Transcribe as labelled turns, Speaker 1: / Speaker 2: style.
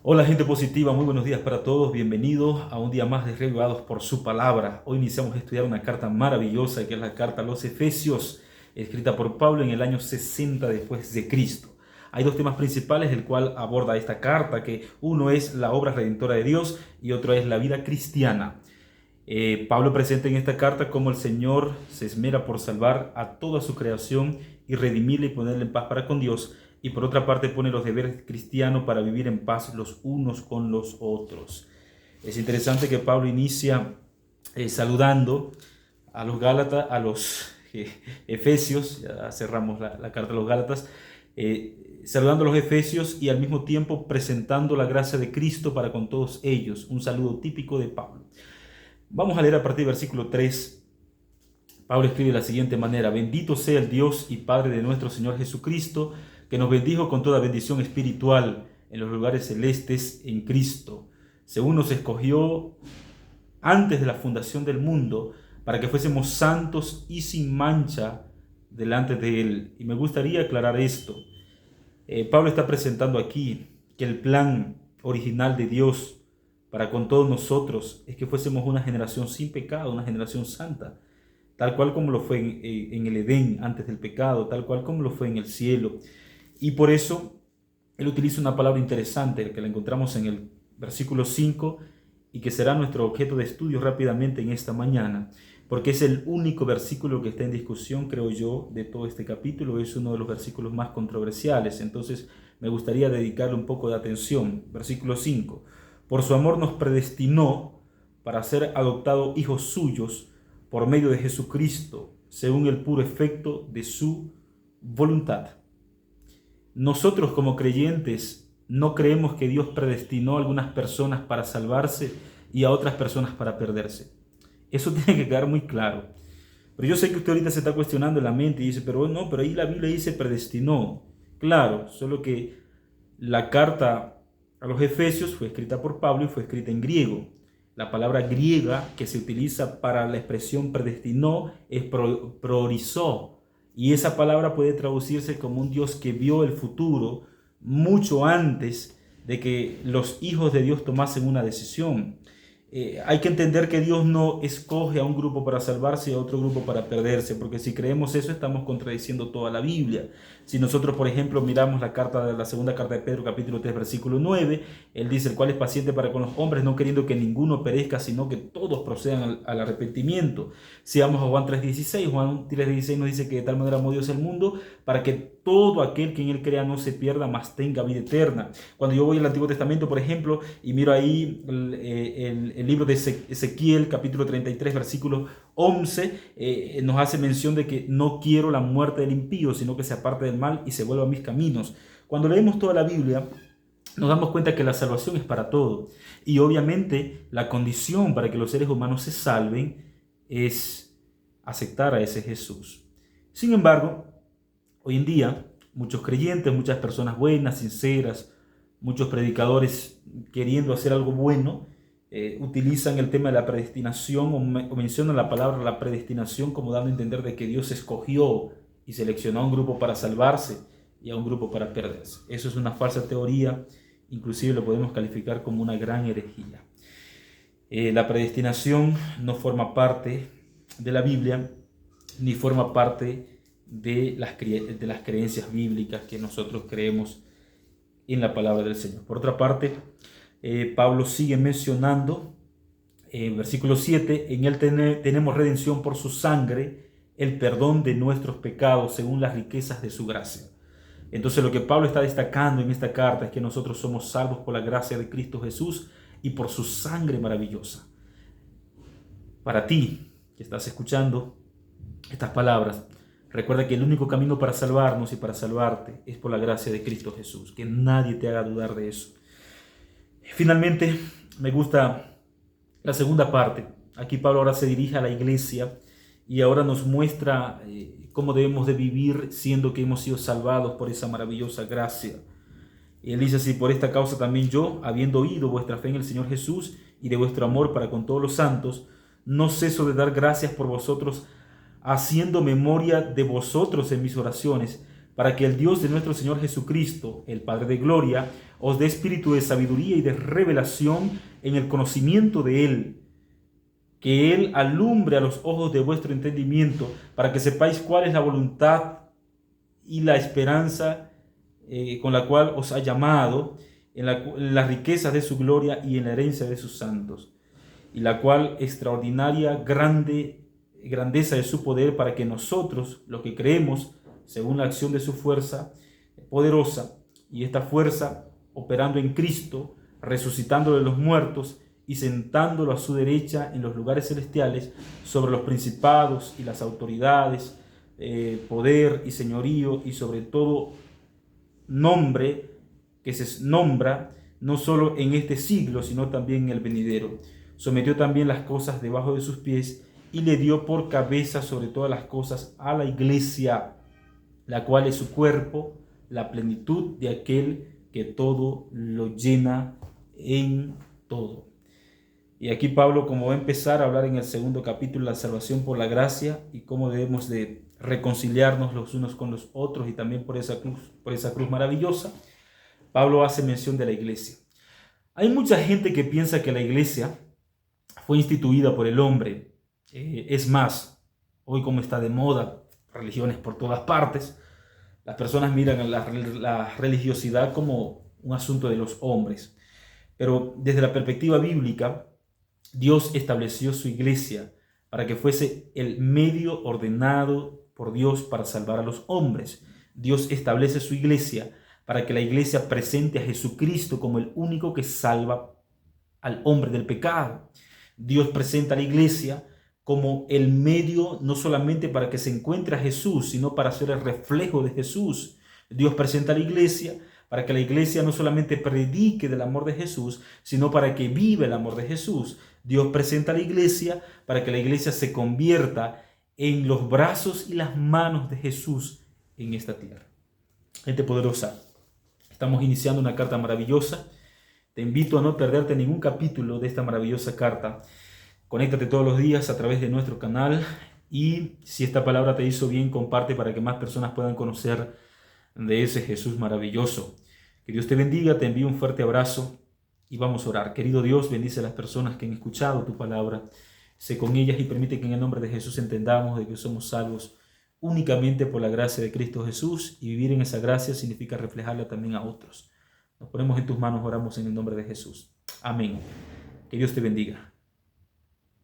Speaker 1: Hola gente positiva, muy buenos días para todos, bienvenidos a un día más de Reavivados por su palabra. Hoy iniciamos a estudiar una carta maravillosa que es la carta a los Efesios, escrita por Pablo en el año 60 después de Cristo. Hay dos temas principales el cual aborda esta carta, que uno es la obra redentora de Dios y otro es la vida cristiana. Pablo presenta en esta carta cómo el Señor se esmera por salvar a toda su creación y redimirla y ponerla en paz para con Dios, y por otra parte pone los deberes cristianos para vivir en paz los unos con los otros. Es interesante que Pablo inicia saludando a los Gálatas, a los Efesios, ya cerramos la carta a los Gálatas, saludando a los Efesios y al mismo tiempo presentando la gracia de Cristo para con todos ellos, un saludo típico de Pablo. Vamos a leer a partir del versículo 3. Pablo escribe de la siguiente manera: Bendito sea el Dios y Padre de nuestro Señor Jesucristo, que nos bendijo con toda bendición espiritual en los lugares celestes en Cristo, según nos escogió antes de la fundación del mundo, para que fuésemos santos y sin mancha delante de Él. Y me gustaría aclarar esto. Pablo está presentando aquí que el plan original de Dios para con todos nosotros es que fuésemos una generación sin pecado, una generación santa, tal cual como lo fue en el Edén antes del pecado, tal cual como lo fue en el cielo. Y por eso él utiliza una palabra interesante que la encontramos en el versículo 5 y que será nuestro objeto de estudio rápidamente en esta mañana, porque es el único versículo que está en discusión, creo yo, de todo este capítulo. Es uno de los versículos más controversiales, entonces me gustaría dedicarle un poco de atención. Versículo 5: Por su amor nos predestinó para ser adoptados hijos suyos por medio de Jesucristo, según el puro efecto de su voluntad. Nosotros como creyentes no creemos que Dios predestinó a algunas personas para salvarse y a otras personas para perderse. Eso tiene que quedar muy claro. Pero yo sé que usted ahorita se está cuestionando en la mente y dice, pero no, pero ahí la Biblia dice predestinó. Claro, solo que la carta a los Efesios fue escrita por Pablo y fue escrita en griego. La palabra griega que se utiliza para la expresión predestinó es priorizó. Y esa palabra puede traducirse como un Dios que vio el futuro mucho antes de que los hijos de Dios tomasen una decisión. Hay que entender que Dios no escoge a un grupo para salvarse y a otro grupo para perderse, porque si creemos eso estamos contradiciendo toda la Biblia. Si nosotros, por ejemplo, miramos la segunda carta de Pedro, capítulo 3, versículo 9, él dice: el cual es paciente para con los hombres, no queriendo que ninguno perezca, sino que todos procedan al arrepentimiento. Si vamos a Juan 3:16, Juan 3:16 nos dice que de tal manera amó Dios el mundo, para que todo aquel que en él crea no se pierda, mas tenga vida eterna. Cuando yo voy al Antiguo Testamento, por ejemplo, y miro ahí el libro de Ezequiel, capítulo 33, versículo 11, nos hace mención de que no quiero la muerte del impío, sino que se aparte del mal y se vuelva a mis caminos. Cuando leemos toda la Biblia, nos damos cuenta que la salvación es para todo. Y obviamente la condición para que los seres humanos se salven es aceptar a ese Jesús. Sin embargo, hoy en día, muchos creyentes, muchas personas buenas, sinceras, muchos predicadores queriendo hacer algo bueno, utilizan el tema de la predestinación o mencionan la palabra la predestinación como dando a entender de que Dios escogió y seleccionó a un grupo para salvarse y a un grupo para perderse. Eso es una falsa teoría, inclusive lo podemos calificar como una gran herejía. La predestinación no forma parte de la Biblia ni forma parte de las creencias bíblicas que nosotros creemos en la palabra del Señor. Por otra parte, Pablo sigue mencionando en versículo 7, en él tenemos redención por su sangre, el perdón de nuestros pecados según las riquezas de su gracia. Entonces lo que Pablo está destacando en esta carta es que nosotros somos salvos por la gracia de Cristo Jesús y por su sangre maravillosa. Para ti que estás escuchando estas palabras, recuerda que el único camino para salvarnos y para salvarte es por la gracia de Cristo Jesús. Que nadie te haga dudar de eso. Finalmente, me gusta la segunda parte. Aquí Pablo ahora se dirige a la iglesia y ahora nos muestra cómo debemos de vivir siendo que hemos sido salvados por esa maravillosa gracia. Y él dice así: por esta causa también yo, habiendo oído vuestra fe en el Señor Jesús y de vuestro amor para con todos los santos, no ceso de dar gracias por vosotros, haciendo memoria de vosotros en mis oraciones, para que el Dios de nuestro Señor Jesucristo, el Padre de gloria, os dé espíritu de sabiduría y de revelación en el conocimiento de Él, que Él alumbre a los ojos de vuestro entendimiento, para que sepáis cuál es la voluntad y la esperanza con la cual os ha llamado, en las riquezas de su gloria y en la herencia de sus santos, y la cual extraordinaria grandeza de su poder, para que nosotros, los que creemos, según la acción de su fuerza poderosa, y esta fuerza operando en Cristo, resucitándolo de los muertos y sentándolo a su derecha en los lugares celestiales, sobre los principados y las autoridades, poder y señorío, y sobre todo nombre que se nombra no solo en este siglo, sino también en el venidero. Sometió también las cosas debajo de sus pies y le dio por cabeza sobre todas las cosas a la iglesia, la cual es su cuerpo, la plenitud de aquel que todo lo llena en todo. Y aquí Pablo, como va a empezar a hablar en el segundo capítulo, la salvación por la gracia y cómo debemos de reconciliarnos los unos con los otros, y también por esa cruz maravillosa, Pablo hace mención de la iglesia. Hay mucha gente que piensa que la iglesia fue instituida por el hombre. Es más, hoy como está de moda, religiones por todas partes, las personas miran a la religiosidad como un asunto de los hombres. Pero desde la perspectiva bíblica, Dios estableció su iglesia para que fuese el medio ordenado por Dios para salvar a los hombres. Dios establece su iglesia para que la iglesia presente a Jesucristo como el único que salva al hombre del pecado. Dios presenta a la iglesia como el medio no solamente para que se encuentre a Jesús, sino para ser el reflejo de Jesús. Dios presenta a la iglesia para que la iglesia no solamente predique del amor de Jesús, sino para que viva el amor de Jesús. Dios presenta a la iglesia para que la iglesia se convierta en los brazos y las manos de Jesús en esta tierra. Gente poderosa, estamos iniciando una carta maravillosa. Te invito a no perderte ningún capítulo de esta maravillosa carta. Conéctate todos los días a través de nuestro canal, y si esta palabra te hizo bien, comparte para que más personas puedan conocer de ese Jesús maravilloso. Que Dios te bendiga, te envío un fuerte abrazo y vamos a orar. Querido Dios, bendice a las personas que han escuchado tu palabra. Sé con ellas y permite que en el nombre de Jesús entendamos de que somos salvos únicamente por la gracia de Cristo Jesús, y vivir en esa gracia significa reflejarla también a otros. Nos ponemos en tus manos, oramos en el nombre de Jesús. Amén. Que Dios te bendiga.